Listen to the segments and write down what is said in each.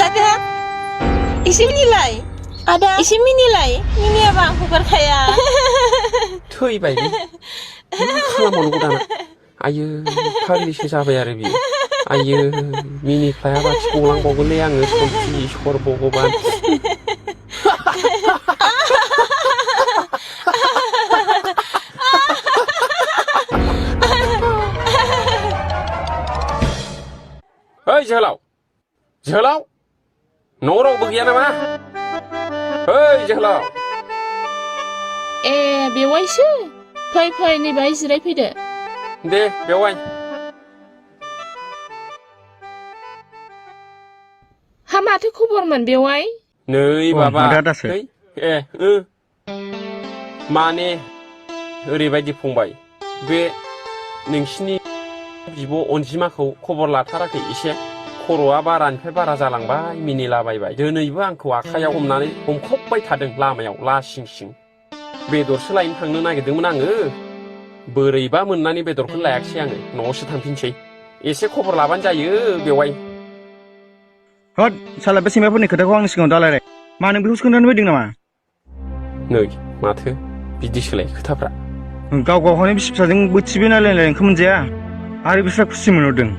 Ada isi nilai ada isi nilai ini apa aku berkaya थैबायलै खालामबावनांगौ दाना आयो फाग्लिसो जाबाय आरो बियो आयो मिनिफ्लाया बाथि गलांबावगोनलै आङो सयथि सर भगबान ओइ जोहोलाव जोहोलाव न'आव रावबो गैया नामा ओइ जोहोलाव ए बेवाइसो फै फै नै बाहाय जिरायफैदो दे बेवाइ हा माथो खबरमोन बेवाइ नै बाबा दासो ए माने ओरैबायदि फंबाय बे नोंसिनि बिब' अनजिमाखौ खबर लाथाराखै एसे खर'आ बारानिफ्राय बारा जालांबाय मिनिलाबायबाय दिनैबो आंखौ आखायाव हमनानै हमख्रबबाय थादों लामायाव लासिं सिं बेदरसो लायनो थांनो नागिरदोंमोन आङो बोरैबा मोननानै बेदरखौ लायाखिसै आङो न'आवसो थांफिनसै एसे खबर लाबानो जायो बेवाइ हद साला बे सैमाफोरनि खोथाखौ आंनि सिगाङाव दालायराय मा नों बेखौसो खोन्थानो फैदों नामा नै माथो बिदिसोलाय खोथाफ्रा गाव गावहानो बिसि फिसाजों बोथिबे नायलायलाय ओंखाम मोनजाया आरो बिस्रा खुसि मोनहरदों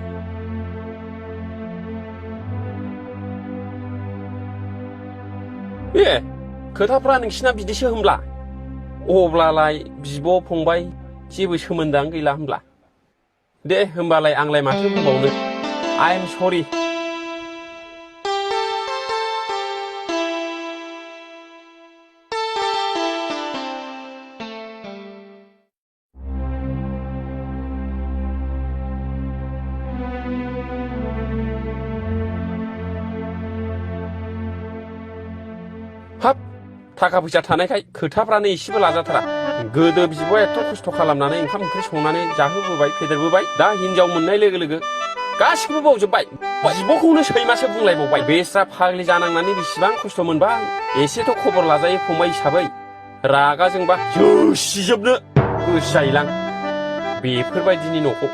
ए खोथाफ्रा नोंसिना बिदिसो होमब्ला अब्लालाय बिब' फंबाय जेबो सोमोन्दोआनो गैला होमब्ला दे होमबालाय आंलाय माथो बुंबावनो आइ एम सरि हाब थाखा फैसा थानायखाय खोथाफ्रानो एसेबो लाजाथारा गोदो बिब'आ एथ' खस्थ' खालामनानै ओंखाम ओंख्रि संनानै जाहोबोबाय फेदेरबोबाय दा हिनजाव मोननाय लोगो लोगो गासिखौबो बावजोब्बाय बिब'खौनो सैमासो बुंलायबावबाय बेस्रा फाग्लि जानांनानै बेसेबां खस्थ' मोनबाय एसेथ' खबर लाजायो फंबाय हिसाबै रागा जोंबा जोसिजोबनो गोसो जायोलां बेफोरबायदिनि न'खौ